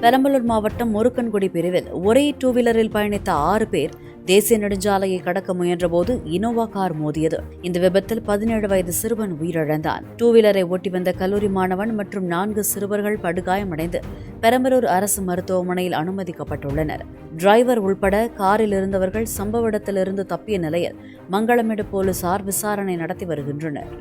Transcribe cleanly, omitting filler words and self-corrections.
பெரம்பலூர் மாவட்டம் முருக்கன்குடி பிரிவில் ஒரே டூ வீலரில் பயணித்த 6 பேர் தேசிய நெடுஞ்சாலையை கடக்க முயன்றபோது இனோவா கார் மோதியது. இந்த விபத்தில் 17 வயது சிறுவன் உயிரிழந்தான். டூ வீலரை ஓட்டி வந்த கல்லூரி மாணவன் மற்றும் 4 சிறுவர்கள் படுகாயமடைந்து பெரம்பலூர் அரசு மருத்துவமனையில் அனுமதிக்கப்பட்டுள்ளனர். டிரைவர் உள்பட காரில் இருந்தவர்கள் சம்பவ இடத்திலிருந்து தப்பிய நிலையில் மங்களமேடு போலீசார் விசாரணை நடத்தி வருகின்றனர்.